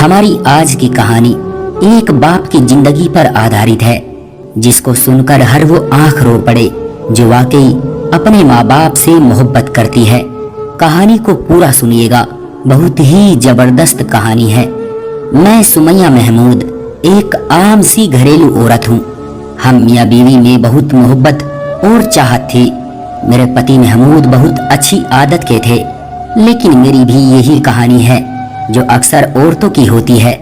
हमारी आज की कहानी एक बाप की जिंदगी पर आधारित है, जिसको सुनकर हर वो आंख रो पड़े जो वाकई अपने माँ बाप से मोहब्बत करती है। कहानी को पूरा सुनिएगा, बहुत ही जबरदस्त कहानी है। मैं सुमैया महमूद एक आम सी घरेलू औरत हूँ। हम मियाँ बीवी में बहुत मोहब्बत और चाहत थी। मेरे पति महमूद बहुत अच्छी आदत के थे, लेकिन मेरी भी यही कहानी है जो अक्सर औरतों की होती है।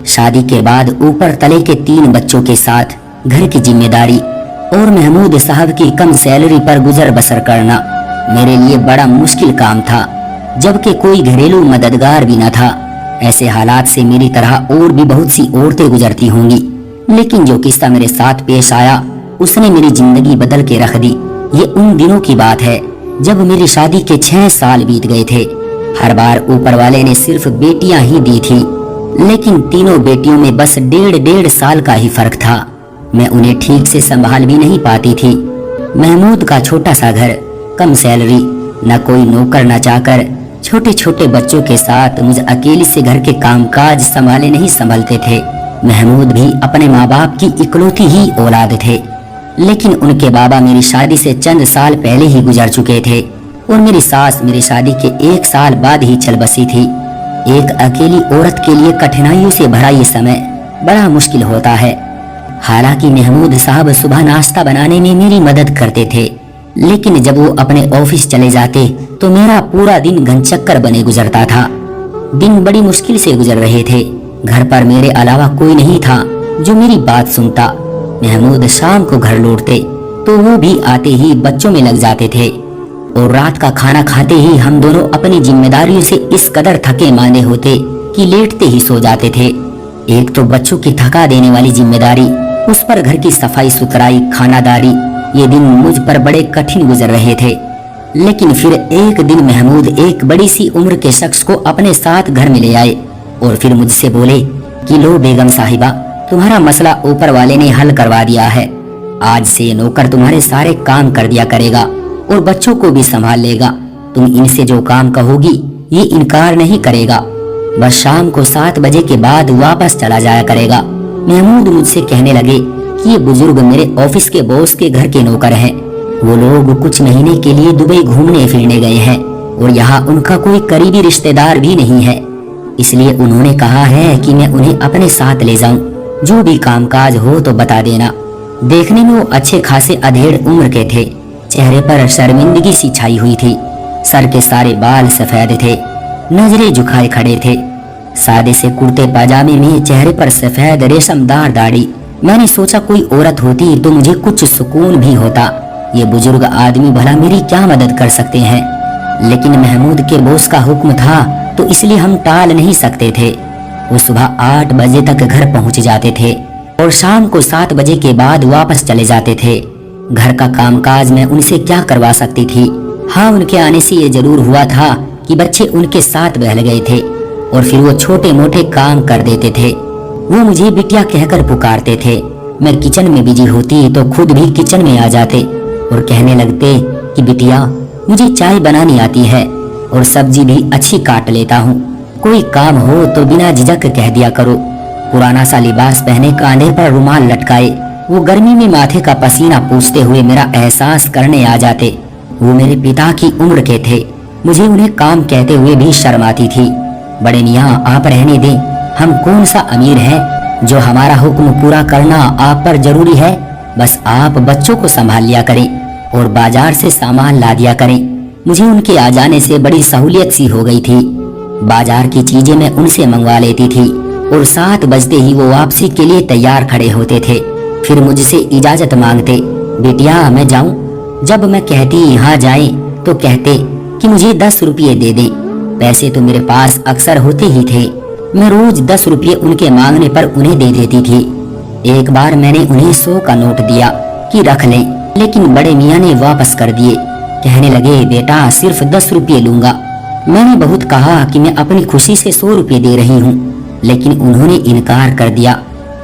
शादी के बाद ऊपर तले के 3 बच्चों के साथ घर की जिम्मेदारी और महमूद साहब की कम सैलरी पर गुजर बसर करना मेरे लिए बड़ा मुश्किल काम था, जबकि कोई घरेलू मददगार भी न था। ऐसे हालात से मेरी तरह और भी बहुत सी औरतें गुजरती होंगी, लेकिन जो किस्सा मेरे साथ पेश आया उसने मेरी जिंदगी बदल के रख दी। ये उन दिनों की बात है जब मेरी शादी के 6 साल बीत गए थे। हर बार ऊपर वाले ने सिर्फ बेटियां ही दी थी, लेकिन तीनों बेटियों में बस 1.5 साल का ही फर्क था। मैं उन्हें ठीक से संभाल भी नहीं पाती थी। महमूद का छोटा सा घर, कम सैलरी, न कोई नौकर न चाकर, छोटे छोटे बच्चों के साथ मुझे अकेली से घर के कामकाज संभाले नहीं संभलते थे। महमूद भी अपने माँ बाप की इकलौती ही औलाद थे, लेकिन उनके बाबा मेरी शादी से चंद साल पहले ही गुजर चुके थे और मेरी सास मेरी शादी के 1 साल बाद ही चल बसी थी। एक अकेली औरत के लिए कठिनाइयों से भरा ये समय बड़ा मुश्किल होता है। हालांकि महमूद साहब सुबह नाश्ता बनाने में मेरी मदद करते थे, लेकिन जब वो अपने ऑफिस चले जाते तो मेरा पूरा दिन घनचक्कर बने गुजरता था। दिन बड़ी मुश्किल से गुजर रहे थे। घर पर मेरे अलावा कोई नहीं था जो मेरी बात सुनता। महमूद शाम को घर लौटते तो वो भी आते ही बच्चों में लग जाते थे और रात का खाना खाते ही हम दोनों अपनी जिम्मेदारियों से इस कदर थके मांदे होते कि लेटते ही सो जाते थे। एक तो बच्चों की थका देने वाली जिम्मेदारी, उस पर घर की सफाई सुथराई, खानादारी, ये दिन मुझ पर बड़े कठिन गुजर रहे थे। लेकिन फिर एक दिन महमूद एक बड़ी सी उम्र के शख्स को अपने साथ घर में ले आए और फिर मुझसे बोले कि लो बेगम साहिबा, तुम्हारा मसला ऊपर वाले ने हल करवा दिया है। आज से ये नौकर तुम्हारे सारे काम कर दिया करेगा और बच्चों को भी संभाल लेगा। तुम इनसे जो काम कहोगी ये इनकार नहीं करेगा, बस शाम को 7 बजे के बाद वापस चला जाया करेगा। महमूद मुझसे कहने लगे कि ये बुजुर्ग मेरे ऑफिस के बॉस के घर के नौकर हैं। वो लोग कुछ महीने के लिए दुबई घूमने फिरने गए हैं और यहाँ उनका कोई करीबी रिश्तेदार भी नहीं है, इसलिए उन्होंने कहा है कि मैं उन्हें अपने साथ ले जाऊं। जो भी कामकाज हो तो बता देना। देखने में वो अच्छे खासे अधेड़ उम्र के थे। चेहरे पर शर्मिंदगी सी छाई हुई थी। सर के सारे बाल सफेद थे, नजरें झुकाए खड़े थे। सादे से कुर्ते पाजामे में चेहरे पर सफेद रेशमदार दाढ़ी। मैंने सोचा कोई औरत होती तो मुझे कुछ सुकून भी होता। ये बुजुर्ग आदमी भला मेरी क्या मदद कर सकते हैं, लेकिन महमूद के बॉस का हुक्म था तो इसलिए हम टाल नहीं सकते थे। वो सुबह 8 बजे तक घर पहुंच जाते थे और शाम को 7 बजे के बाद वापस चले जाते थे। घर का कामकाज मैं उनसे क्या करवा सकती थी। हाँ, उनके आने से ये जरूर हुआ था कि बच्चे उनके साथ बहल गए थे और फिर वो छोटे मोटे काम कर देते थे। वो मुझे बिटिया कहकर पुकारते थे। मैं किचन में बिजी होती तो खुद भी किचन में आ जाते और कहने लगते कि बिटिया, मुझे चाय बनानी आती है और सब्जी भी अच्छी काट लेता हूँ। कोई काम हो तो बिना झिझक कह दिया करो। पुराना सा लिबास पहने, कांधे पर रुमाल लटकाए, वो गर्मी में माथे का पसीना पूछते हुए मेरा एहसास करने आ जाते। वो मेरे पिता की उम्र के थे। मुझे उन्हें काम कहते हुए भी शर्म आती थी। बड़े मियाँ, आप रहने दें, हम कौन सा अमीर हैं जो हमारा हुक्म पूरा करना आप पर जरूरी है। बस आप बच्चों को संभाल लिया करें और बाजार से सामान ला दिया करें। मुझे उनके आ जाने से बड़ी सहूलियत सी हो गई थी। बाजार की चीजें मैं उनसे मंगवा लेती थी और 7 बजते ही वो वापसी के लिए तैयार खड़े होते थे। फिर मुझसे इजाजत मांगते, बेटिया मैं जाऊं। जब मैं कहती हाँ जाए तो कहते कि मुझे 10 रुपये दे दे। पैसे तो मेरे पास अक्सर होते ही थे। मैं रोज 10 रुपये उनके मांगने पर उन्हें दे देती थी। एक बार मैंने उन्हें 100 का नोट दिया कि रख लें, लेकिन बड़े मियाँ ने वापस कर दिए। कहने लगे, बेटा सिर्फ 10 रुपये लूंगा। मैंने बहुत कहा कि मैं अपनी खुशी से 100 रुपये दे रही हूँ, लेकिन उन्होंने इनकार कर दिया।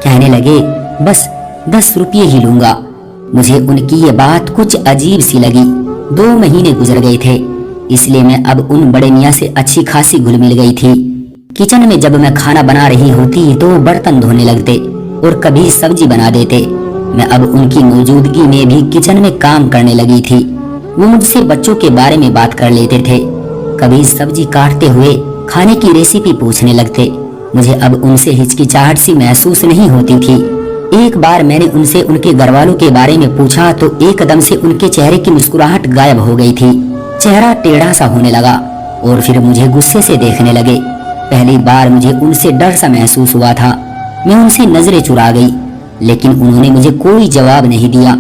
कहने लगे, बस 10 रुपये ही लूंगा। मुझे उनकी ये बात कुछ अजीब सी लगी। 2 महीने गुजर गए थे, इसलिए मैं अब उन बड़े मियाँ से अच्छी खासी घुल मिल गई थी। किचन में जब मैं खाना बना रही होती तो बर्तन धोने लगते और कभी सब्जी बना देते। मैं अब उनकी मौजूदगी में भी किचन में काम करने लगी थी। वो मुझसे बच्चों के बारे में बात कर लेते थे। कभी सब्जी काटते हुए खाने की रेसिपी पूछने लगते। मुझे अब उनसे हिचकिचाहट सी महसूस नहीं होती थी। एक बार मैंने उनसे उनके घर वालों के बारे में पूछा तो एकदम से उनके चेहरे की मुस्कुराहट गायब हो गई थी। चेहरा टेढ़ा सा होने लगा और फिर मुझे गुस्से से देखने लगे। पहली बार मुझे उनसे डर सा महसूस हुआ था। मैं उनसे नजरें चुरा गई, लेकिन उन्होंने मुझे कोई जवाब नहीं दिया।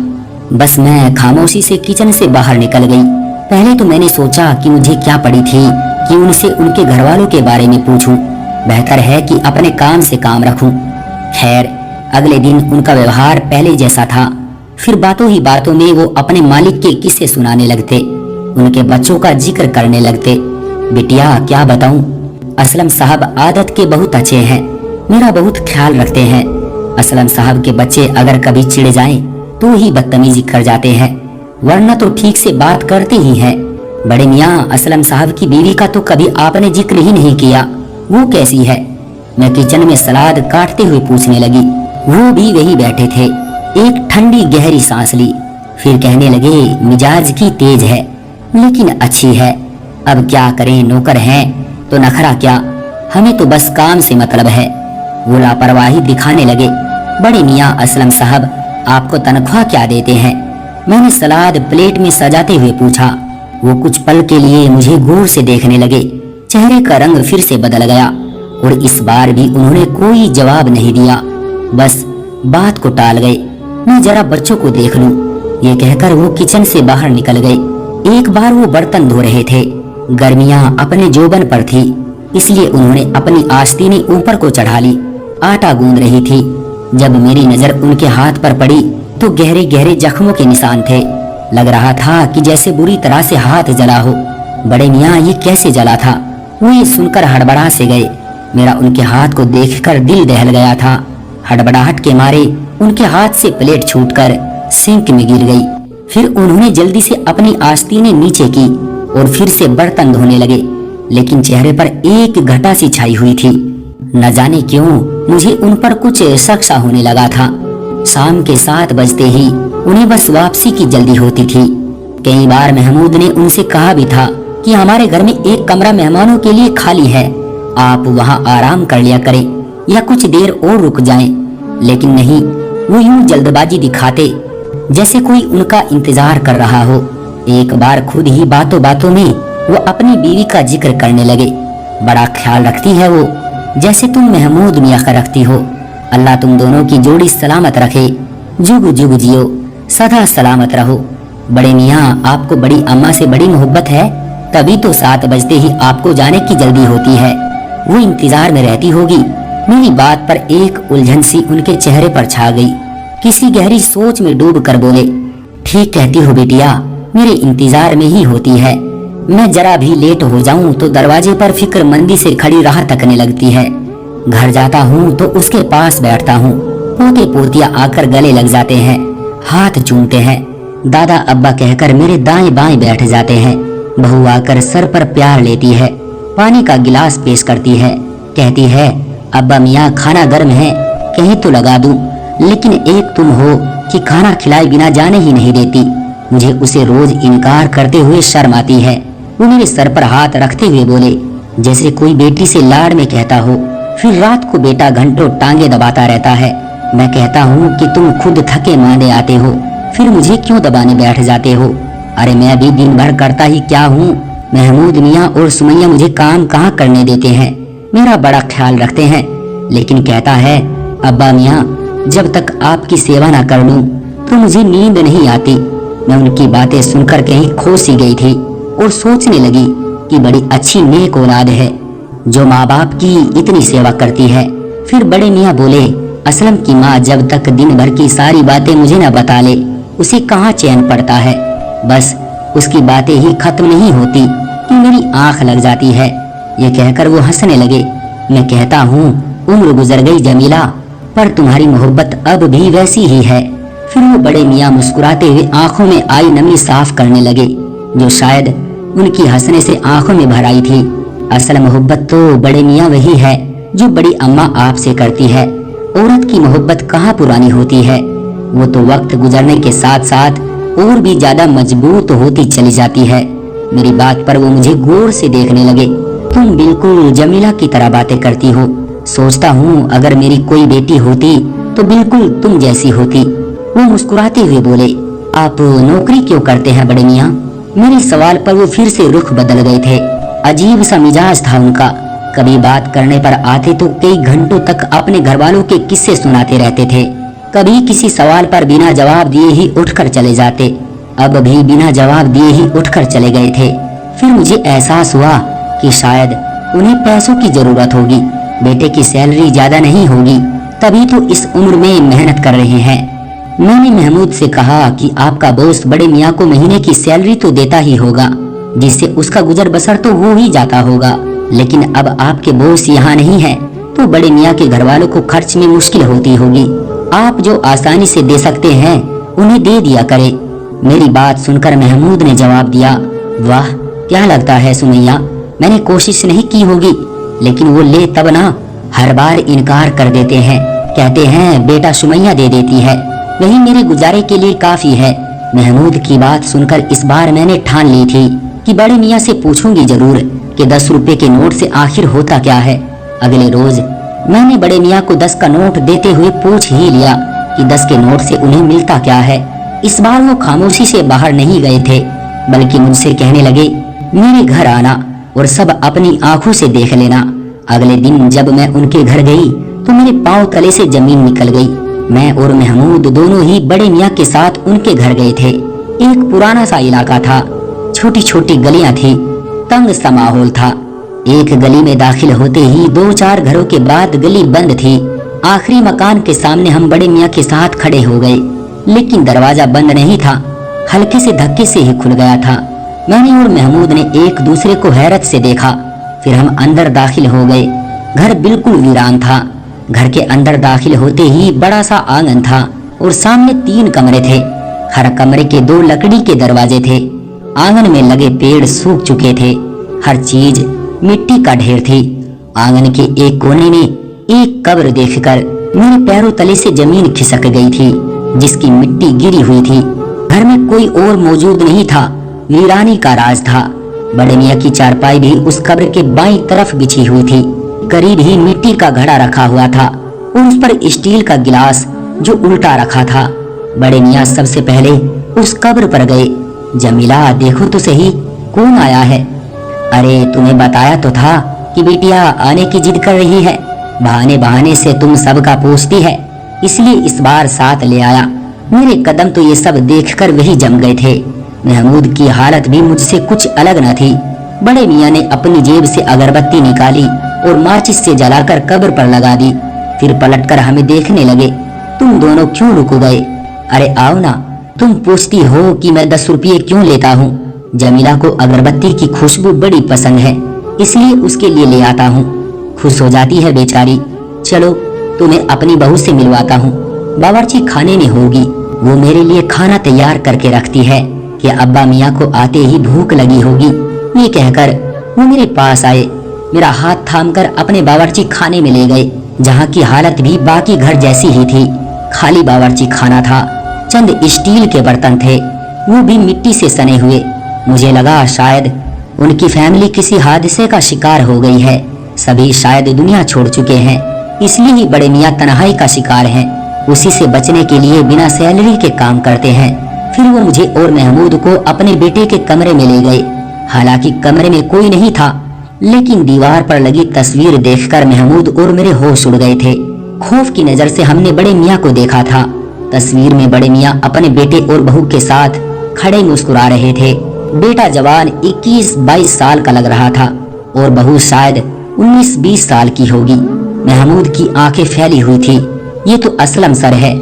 बस मैं खामोशी से किचन से बाहर निकल गई। पहले तो मैंने सोचा कि मुझे क्या पड़ी थी कि उनसे उनके घर वालों के बारे में पूछूं। बेहतर है कि अपने काम से काम रखूं। खैर, अगले दिन उनका व्यवहार पहले जैसा था। फिर बातों ही बातों में वो अपने मालिक के किस्से सुनाने लगते, उनके बच्चों का जिक्र करने लगते। बिटिया क्या बताऊं, असलम साहब आदत के बहुत अच्छे हैं, मेरा बहुत ख्याल रखते हैं। असलम साहब के बच्चे अगर कभी चिढ़ जाएं तो ही बदतमीजी कर जाते हैं, वरना तो ठीक से बात करते ही हैं। बड़े मियाँ, असलम साहब की बीवी का तो कभी आपने जिक्र ही नहीं किया, वो कैसी है? मैं किचन में सलाद काटते हुए पूछने लगी। वो भी वही बैठे थे। एक ठंडी गहरी सांस ली, फिर कहने लगे, मिजाज की तेज है लेकिन अच्छी है। अब क्या करें, नौकर हैं तो नखरा क्या, हमें तो बस काम से मतलब है। वो लापरवाही दिखाने लगे। बड़े मियाँ, असलम साहब आपको तनख्वाह क्या देते हैं? मैंने सलाद प्लेट में सजाते हुए पूछा। वो कुछ पल के लिए मुझे गौर से देखने लगे। चेहरे का रंग फिर से बदल गया और इस बार भी उन्होंने कोई जवाब नहीं दिया, बस बात को टाल गए। मैं जरा बच्चों को देख लूं, ये कहकर वो किचन से बाहर निकल गए। एक बार वो बर्तन धो रहे थे। गर्मियां अपने जोबन पर थी, इसलिए उन्होंने अपनी आस्तीनी ऊपर को चढ़ा ली। आटा गूंद रही थी। जब मेरी नजर उनके हाथ पर पड़ी तो गहरे गहरे जख्मों के निशान थे। लग रहा था कि जैसे बुरी तरह से हाथ जला हो। बड़े मियाँ, ये कैसे जला था? वो ये सुनकर हड़बड़ा से गए। मेरा उनके हाथ को देखकर दिल दहल गया था। हड़बड़ाहट के मारे उनके हाथ से प्लेट छूटकर सिंक में गिर गई। फिर उन्होंने जल्दी से अपनी आस्तीनें नीचे की और फिर से बर्तन धोने लगे, लेकिन चेहरे पर एक घटा सी छाई हुई थी। न जाने क्यों मुझे उन पर कुछ शक सा होने लगा था। शाम के 7 बजते ही उन्हें बस वापसी की जल्दी होती थी। कई बार महमूद ने उनसे कहा भी था कि हमारे घर में एक कमरा मेहमानों के लिए खाली है, आप वहां आराम कर लिया करें या कुछ देर और रुक जाएं। लेकिन नहीं, वो यूं जल्दबाजी दिखाते जैसे कोई उनका इंतजार कर रहा हो। एक बार खुद ही बातों बातों में वो अपनी बीवी का जिक्र करने लगे। बड़ा ख्याल रखती है वो, जैसे तुम महमूद मियाँ का रखती हो। अल्लाह तुम दोनों की जोड़ी सलामत रखे, जुग जुग जियो, सदा सलामत रहो। बड़े मियाँ, आपको बड़ी अम्मा से बड़ी मोहब्बत है, तभी तो 7 बजते ही आपको जाने की जल्दी होती है। वो इंतजार में रहती होगी। मेरी बात पर एक उलझन सी उनके चेहरे पर छा गई। किसी गहरी सोच में डूब कर बोले, ठीक कहती हो बेटिया, मेरे इंतजार में ही होती है। मैं जरा भी लेट हो जाऊं तो दरवाजे पर फिक्रमंदी से खड़ी राह तकने लगती है। घर जाता हूं तो उसके पास बैठता हूं। पोते पोतियां आकर गले लग जाते हैं, हाथ चूमते हैं। दादा अब्बा कहकर मेरे दाएं बाएं बैठ जाते हैं। बहू आकर सर पर प्यार लेती है, पानी का गिलास पेश करती है, कहती है, अब्बा मियाँ खाना गर्म है, कहीं तो लगा दूं। लेकिन एक तुम हो कि खाना खिलाए बिना जाने ही नहीं देती। मुझे उसे रोज इनकार करते हुए शर्म आती है। वो मेरे सर पर हाथ रखते हुए बोले, जैसे कोई बेटी से लाड में कहता हो। फिर रात को बेटा घंटों टांगे दबाता रहता है। मैं कहता हूँ कि तुम खुद थके मांदे आते हो, फिर मुझे क्यों दबाने बैठ जाते हो? अरे मैं भी दिन भर करता ही क्या हूँ। महमूद मियाँ और सुमैया मुझे काम कहाँ करने देते हैं, मेरा बड़ा ख्याल रखते हैं। लेकिन कहता है, अब्बा मियाँ जब तक आपकी सेवा ना कर लूं तो मुझे नींद नहीं आती। मैं उनकी बातें सुनकर कहीं खो सी गई थी और सोचने लगी कि बड़ी अच्छी नेक औलाद है जो माँ बाप की इतनी सेवा करती है। फिर बड़े मियाँ बोले, असलम की माँ जब तक दिन भर की सारी बातें मुझे न बता ले, उसे कहाँ चैन पड़ता है। बस उसकी बातें ही खत्म नहीं होती कि मेरी आंख लग जाती है। ये कहकर वो हंसने लगे। मैं कहता हूँ, उम्र गुजर गई जमीला, पर तुम्हारी मोहब्बत अब भी वैसी ही है। फिर वो बड़े मियाँ मुस्कुराते हुए आंखों में आई नमी साफ करने लगे, जो शायद उनकी हंसने से आंखों में भर आई थी। असल मोहब्बत तो बड़े मियाँ वही है जो बड़ी अम्मा आपसे करती है। औरत की मोहब्बत कहाँ पुरानी होती है, वो तो वक्त गुजरने के साथ साथ और भी ज्यादा मजबूत होती चली जाती है। मेरी बात पर वो मुझे गौर से देखने लगे। तुम बिल्कुल जमीला की तरह बातें करती हो। सोचता हूँ अगर मेरी कोई बेटी होती तो बिल्कुल तुम जैसी होती। वो मुस्कुराते हुए बोले, आप नौकरी क्यों करते हैं बड़े मियाँ? मेरे सवाल पर वो फिर से रुख बदल गए थे। अजीब सा मिजाज था उनका। कभी बात करने पर आते तो कई घंटों तक अपने घर वालों के किस्से सुनाते रहते थे। कभी किसी सवाल पर बिना जवाब दिए ही उठकर चले जाते। अब भी बिना जवाब दिए ही उठकर चले गए थे। फिर मुझे एहसास हुआ कि शायद उन्हें पैसों की जरूरत होगी। बेटे की सैलरी ज्यादा नहीं होगी, तभी तो इस उम्र में मेहनत कर रहे हैं। मैंने महमूद से कहा कि आपका बॉस बड़े मियाँ को महीने की सैलरी तो देता ही होगा, जिससे उसका गुजर बसर तो हो ही जाता होगा। लेकिन अब आपके बॉस यहाँ नहीं है तो बड़े मियाँ के घर वालों को खर्च में मुश्किल होती होगी। आप जो आसानी से दे सकते हैं उन्हें दे दिया करे। मेरी बात सुनकर महमूद ने जवाब दिया, वाह क्या लगता है सुमैया, मैंने कोशिश नहीं की होगी, लेकिन वो ले तब ना, हर बार इनकार कर देते हैं। कहते हैं बेटा सुमैया दे देती है, वही मेरे गुजारे के लिए काफी है। महमूद की बात सुनकर इस बार मैंने ठान ली थी कि बड़े मियाँ से पूछूंगी जरूर कि 10 रुपए के नोट से आखिर होता क्या है। अगले रोज मैंने बड़े मियाँ को 10 का नोट देते हुए पूछ ही लिया कि 10 के नोट से उन्हें मिलता क्या है। इस बार वो खामोशी से बाहर नहीं गए थे, बल्कि मुझसे कहने लगे, मेरे घर आना और सब अपनी आंखों से देख लेना। अगले दिन जब मैं उनके घर गई तो मेरे पांव तले से जमीन निकल गई। मैं और महमूद दोनों ही बड़े मियाँ के साथ उनके घर गए थे। एक पुराना सा इलाका था, छोटी छोटी गलियां थी, तंग सा माहौल था। एक गली में दाखिल होते ही 2-4 घरों के बाद गली बंद थी। आखिरी मकान के सामने हम बड़े मियाँ के साथ खड़े हो गए, लेकिन दरवाजा बंद नहीं था, हल्के से धक्के से ही खुल गया था। मैंने और महमूद ने एक दूसरे को हैरत से देखा। फिर हम अंदर दाखिल हो गए। घर बिल्कुल वीरान था। घर के अंदर दाखिल होते ही बड़ा सा आंगन था और सामने 3 कमरे थे। हर कमरे के 2 लकड़ी के दरवाजे थे। आंगन में लगे पेड़ सूख चुके थे। हर चीज मिट्टी का ढेर थी। आंगन के एक कोने में एक कब्र देखकर मेरे पैरों तले से जमीन खिसक गई थी, जिसकी मिट्टी गिरी हुई थी। घर में कोई और मौजूद नहीं था, वीरानी का राज था। बड़े मियाँ की चारपाई भी उस कब्र के बाईं तरफ बिछी हुई थी। करीब ही मिट्टी का घड़ा रखा हुआ था और उस पर स्टील का गिलास जो उल्टा रखा था। बड़े मियाँ सबसे पहले उस कब्र पर गए। जमीला देखो तो सही, कौन आया है? अरे तुम्हें बताया तो था कि बिटिया आने की जिद कर रही है। बहाने बहाने से तुम सबका पूछती है, इसलिए इस बार साथ ले आया। मेरे कदम तो ये सब देखकर वही जम गए थे। महमूद की हालत भी मुझसे कुछ अलग न थी। बड़े मियाँ ने अपनी जेब से अगरबत्ती निकाली और माचिस से जलाकर कब्र पर लगा दी। फिर पलटकर हमें देखने लगे। तुम दोनों क्यों रुक गए? अरे आओ ना। तुम पूछती हो कि मैं 10 रुपये क्यों लेता हूँ। जमीला को अगरबत्ती की खुशबू बड़ी पसंद है, इसलिए उसके लिए ले आता हूँ। खुश हो जाती है बेचारी। चलो तुम्हें अपनी बहू से मिलवाता हूँ, बावर्ची खाने में होगी। वो मेरे लिए खाना तैयार करके रखती है कि अब्बा मियाँ को आते ही भूख लगी होगी। ये कहकर वो मेरे पास आए, मेरा हाथ थामकर अपने बावर्ची खाने में ले गए, जहाँ की हालत भी बाकी घर जैसी ही थी। खाली बावर्ची खाना था, चंद स्टील के बर्तन थे, वो भी मिट्टी से सने हुए। मुझे लगा शायद उनकी फैमिली किसी हादसे का शिकार हो गई है। सभी शायद दुनिया छोड़ चुके हैं, इसलिए ही बड़े मियाँ तन्हाई का शिकार हैं। उसी से बचने के लिए बिना सैलरी के काम करते हैं। फिर वो मुझे और महमूद को अपने बेटे के कमरे में ले गए। हालांकि कमरे में कोई नहीं था, लेकिन दीवार पर लगी तस्वीर देखकर महमूद और मेरे होश उड़ गए थे। खौफ की नजर से हमने बड़े मियाँ को देखा था। तस्वीर में बड़े मियाँ अपने बेटे और बहू के साथ खड़े मुस्कुरा रहे थे। बेटा जवान 21-22 साल का लग रहा था और बहू शायद 19-20 साल की होगी। महमूद की आंखें फैली हुई थी। ये तो असलम सर है।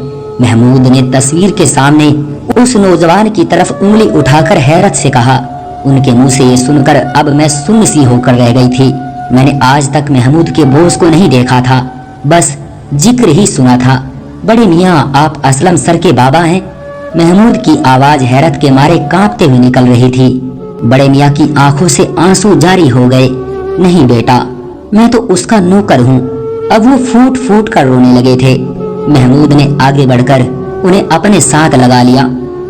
महमूद ने तस्वीर के सामने उस नौजवान की तरफ उंगली उठाकर हैरत से कहा। उनके मुंह से ये सुनकर अब मैं सुन्न सी होकर रह गई थी। मैंने आज तक महमूद के बॉस को नहीं देखा था, बस जिक्र ही सुना था। बड़े मियाँ आप असलम सर के बाबा हैं? महमूद की आवाज हैरत के मारे कांपते हुए निकल रही थी। बड़े मियाँ की आंखों से आंसू जारी हो गए। नहीं बेटा, मैं तो उसका नौकर हूँ। अब वो फूट फूट कर रोने लगे थे। महमूद ने आगे बढ़कर उन्हें अपने साथ लगा लिया।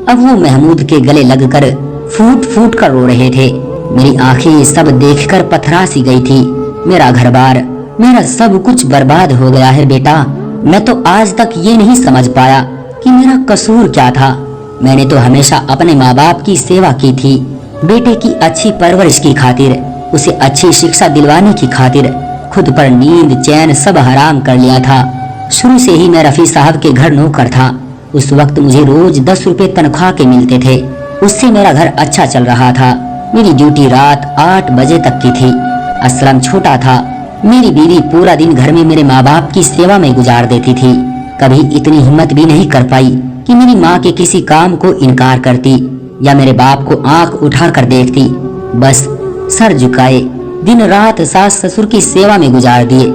अब वो महमूद के गले लगकर फूट फूट कर रो रहे थे। मेरी आंखें सब देखकर पथरा सी गई थी। मेरा घर बार, मेरा सब कुछ बर्बाद हो गया है बेटा। मैं तो आज तक ये नहीं समझ पाया कि मेरा कसूर क्या था। मैंने तो हमेशा अपने माँ बाप की सेवा की थी, बेटे की अच्छी परवरिश की खातिर, उसे अच्छी शिक्षा दिलवाने की खातिर खुद पर नींद चैन सब हराम कर लिया था। शुरू से ही मैं रफी साहब के घर नौकर था। उस वक्त मुझे रोज 10 रुपए तनख्वाह के मिलते थे। उससे मेरा घर अच्छा चल रहा था। मेरी ड्यूटी रात 8 बजे तक की थी। असलम छोटा था। मेरी बीवी पूरा दिन घर में मेरे माँ बाप की सेवा में गुजार देती थी। कभी इतनी हिम्मत भी नहीं कर पाई कि मेरी माँ के किसी काम को इनकार करती या मेरे बाप को आंख उठाकर देखती। बस सर झुकाए दिन रात सास ससुर की सेवा में गुजार दिए।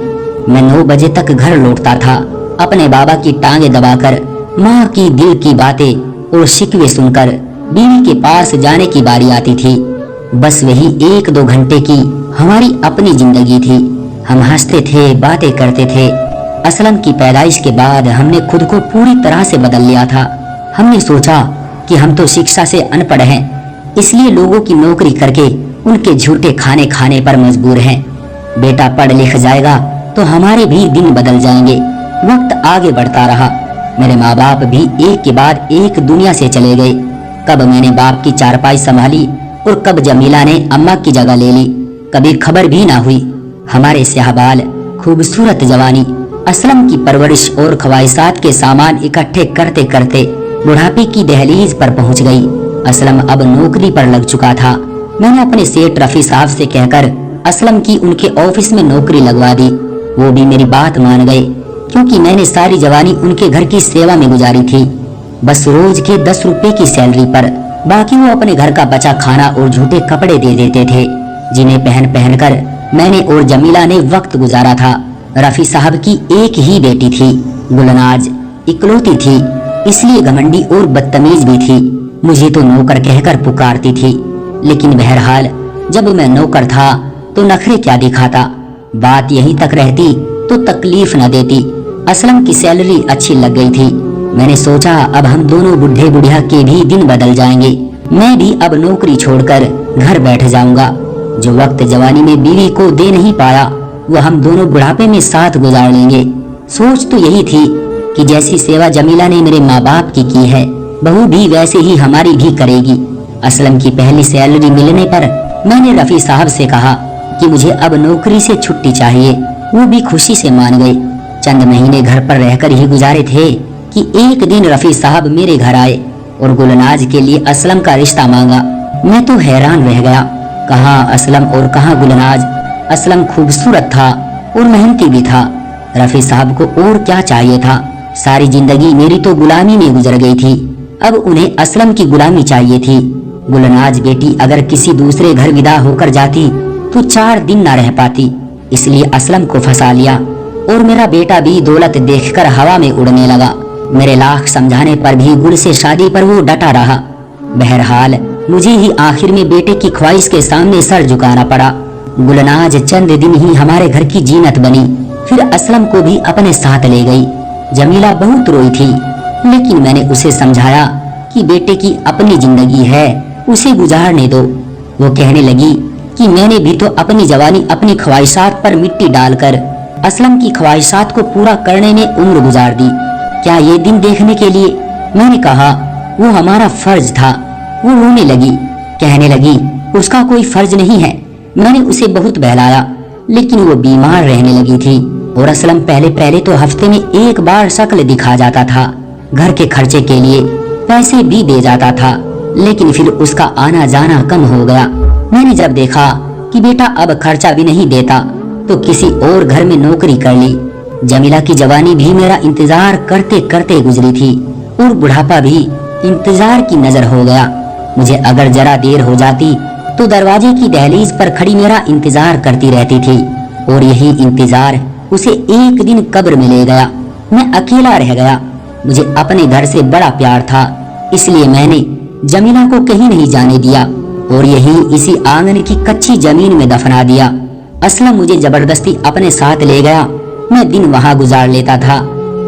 मैं 9 बजे तक घर लौटता था, अपने बाबा की टांगे दबाकर। माँ की दिल की बातें और शिकवे सुनकर बीवी के पास जाने की बारी आती थी। बस वही 1-2 घंटे की हमारी अपनी जिंदगी थी। हम हंसते थे, बातें करते थे। असलम की पैदाइश के बाद हमने खुद को पूरी तरह से बदल लिया था। हमने सोचा कि हम तो शिक्षा से अनपढ़ हैं, इसलिए लोगों की नौकरी करके उनके झूठे खाने खाने पर मजबूर हैं। बेटा पढ़ लिख जाएगा तो हमारे भी दिन बदल जाएंगे। वक्त आगे बढ़ता रहा। मेरे माँ बाप भी एक के बाद एक दुनिया से चले गए। कब मैंने बाप की चारपाई संभाली और कब जमीला ने अम्मा की जगह ले ली, कभी खबर भी ना हुई। हमारे स्याहबाल, खूबसूरत जवानी, असलम की परवरिश और ख्वाहिशात के सामान इकट्ठे करते करते बुढ़ापे की दहलीज पर पहुंच गई। असलम अब नौकरी पर लग चुका था। मैंने अपने सेठ रफी साहब से कहकर असलम की उनके ऑफिस में नौकरी लगवा दी। वो भी मेरी बात मान गए, क्योंकि मैंने सारी जवानी उनके घर की सेवा में गुजारी थी। बस रोज के 10 रुपए की सैलरी पर बाकी वो अपने घर का बचा खाना और झूठे कपड़े दे देते थे, जिन्हें पहन पहन कर मैंने और जमीला ने वक्त गुजारा था। रफी साहब की एक ही बेटी थी, गुलनाज, इकलौती थी, इसलिए घमंडी और बदतमीज भी थी। मुझे तो नौकर कहकर पुकारती थी, लेकिन बहरहाल जब मैं नौकर था तो नखरे क्या दिखाता। बात यहीं तक रहती तो तकलीफ न देती। असलम की सैलरी अच्छी लग गई थी। मैंने सोचा अब हम दोनों बुढ़े बुढ़िया के भी दिन बदल जाएंगे। मैं भी अब नौकरी छोड़कर घर बैठ जाऊंगा। जो वक्त जवानी में बीवी को दे नहीं पाया वो हम दोनों बुढ़ापे में साथ गुजार लेंगे। सोच तो यही थी कि जैसी सेवा जमीला ने मेरे माँ बाप की है, बहू भी वैसे ही हमारी भी करेगी। असलम की पहली सैलरी मिलने पर मैंने रफी साहब से कहा कि मुझे अब नौकरी से छुट्टी चाहिए। वो भी खुशी से मान गए। चंद महीने घर पर रहकर ही गुजारे थे कि एक दिन रफी साहब मेरे घर आए और गुलनाज के लिए असलम का रिश्ता मांगा। मैं तो हैरान रह गया, कहाँ असलम और कहाँ गुलनाज। असलम खूबसूरत था और मेहनती भी था। रफी साहब को और क्या चाहिए था। सारी जिंदगी मेरी तो गुलामी में गुजर गई थी, अब उन्हें असलम की गुलामी चाहिए थी। गुलनाज बेटी अगर किसी दूसरे घर विदा होकर जाती तो 4 दिन न रह पाती, इसलिए असलम को फंसा लिया और मेरा बेटा भी दौलत देखकर हवा में उड़ने लगा। मेरे लाख समझाने पर भी गुल से शादी पर वो डटा रहा। बहरहाल मुझे ही आखिर में बेटे की ख्वाहिश के सामने सर झुकाना पड़ा। गुलनाज चंद दिन ही हमारे घर की जीनत बनी, फिर असलम को भी अपने साथ ले गई। जमीला बहुत रोई थी, लेकिन मैंने उसे समझाया कि बेटे की अपनी जिंदगी है, उसे गुजारने दो। वो कहने लगी कि मैंने भी तो अपनी जवानी अपनी ख्वाहिशात पर मिट्टी डालकर असलम की ख्वाहिशात को पूरा करने में उम्र गुजार दी, क्या ये दिन देखने के लिए? मैंने कहा वो हमारा फर्ज था। वो रोने लगी, कहने लगी उसका कोई फर्ज नहीं है। मैंने उसे बहुत बहलाया, लेकिन वो बीमार रहने लगी थी और असलम पहले पहले तो हफ्ते में 1 बार शक्ल दिखा जाता था। घर के खर्चे के लिए पैसे भी दे जाता था, लेकिन फिर उसका आना जाना कम हो गया। मैंने जब देखा कि बेटा अब खर्चा भी नहीं देता तो किसी और घर में नौकरी कर ली। जमीला की जवानी भी मेरा इंतजार करते करते गुजरी थी और बुढ़ापा भी इंतजार की नजर हो गया। मुझे अगर जरा देर हो जाती तो दरवाजे की दहलीज पर खड़ी मेरा इंतजार करती रहती थी और यही इंतजार उसे एक दिन कब्र में ले गया। मैं अकेला रह गया। मुझे अपने घर से बड़ा प्यार था, इसलिए मैंने जमीला को कहीं नहीं जाने दिया और यही इसी आंगन की कच्ची जमीन में दफना दिया। असलम मुझे जबरदस्ती अपने साथ ले गया। मैं दिन वहाँ गुजार लेता था,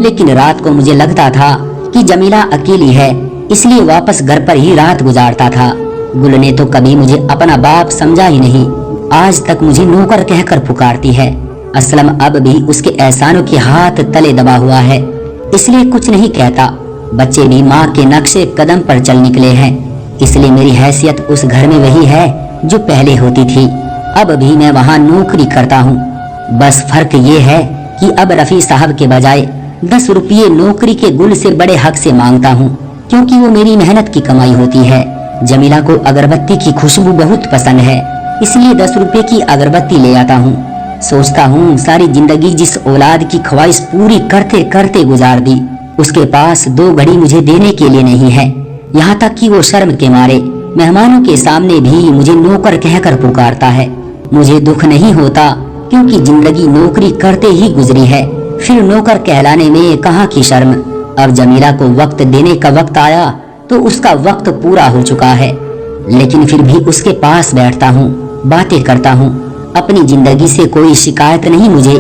लेकिन रात को मुझे लगता था कि जमीला अकेली है, इसलिए वापस घर पर ही रात गुजारता था। गुल ने तो कभी मुझे अपना बाप समझा ही नहीं, आज तक मुझे नौकर कहकर पुकारती है। असलम अब भी उसके एहसानों के हाथ तले दबा हुआ है, इसलिए कुछ नहीं कहता। बच्चे भी माँ के नक्शे कदम पर चल निकले हैं, इसलिए मेरी हैसियत उस घर में वही है जो पहले होती थी। अब भी मैं वहाँ नौकरी करता हूँ, बस फर्क ये है कि अब रफी साहब के बजाय 10 रुपये नौकरी के गुल से बड़े हक से मांगता हूँ, क्योंकि वो मेरी मेहनत की कमाई होती है। जमीला को अगरबत्ती की खुशबू बहुत पसंद है, इसलिए 10 रुपये की अगरबत्ती ले आता हूँ। सोचता हूँ सारी जिंदगी जिस औलाद की ख्वाहिश पूरी करते करते गुजार दी, उसके पास 2 घड़ी मुझे देने के लिए नहीं है। यहाँ तक कि वो शर्म के मारे मेहमानों के सामने भी मुझे नौकर कहकर पुकारता है। मुझे दुख नहीं होता, क्योंकि जिंदगी नौकरी करते ही गुजरी है, फिर नौकर कहलाने में कहाँ की शर्म। अब जमीला को वक्त देने का वक्त आया तो उसका वक्त पूरा हो चुका है, लेकिन फिर भी उसके पास बैठता हूँ, बातें करता हूँ। अपनी जिंदगी से कोई शिकायत नहीं मुझे।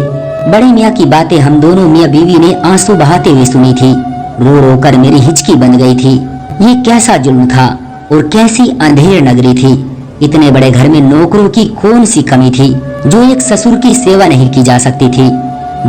बड़े मियाँ की बातें हम दोनों मियाँ बीवी ने आंसू बहाते हुए सुनी थी। रो रो कर मेरी हिचकी बन गई थी। ये कैसा जुल्म था और कैसी अंधेर नगरी थी। इतने बड़े घर में नौकरों की कौन सी कमी थी जो एक ससुर की सेवा नहीं की जा सकती थी।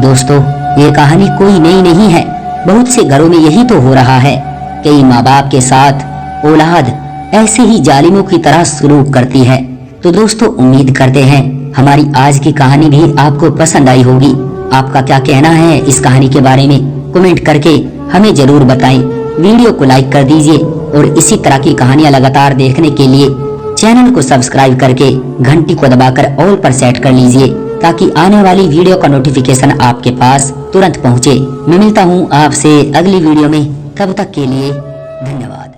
दोस्तों, ये कहानी कोई नई नहीं है, बहुत से घरों में यही तो हो रहा है। कई माँ बाप के साथ औलाद ऐसे ही जालिमों की तरह सलूक करती है। तो दोस्तों, उम्मीद करते हैं हमारी आज की कहानी भी आपको पसंद आई होगी। आपका क्या कहना है इस कहानी के बारे में, कमेंट करके हमें जरूर बताएं। वीडियो को लाइक कर दीजिए और इसी तरह की कहानियां लगातार देखने के लिए चैनल को सब्सक्राइब करके घंटी को दबाकर ऑल पर सेट कर लीजिए, ताकि आने वाली वीडियो का नोटिफिकेशन आपके पास तुरंत पहुंचे। मैं मिलता हूं आपसे अगली वीडियो में, तब तक के लिए धन्यवाद।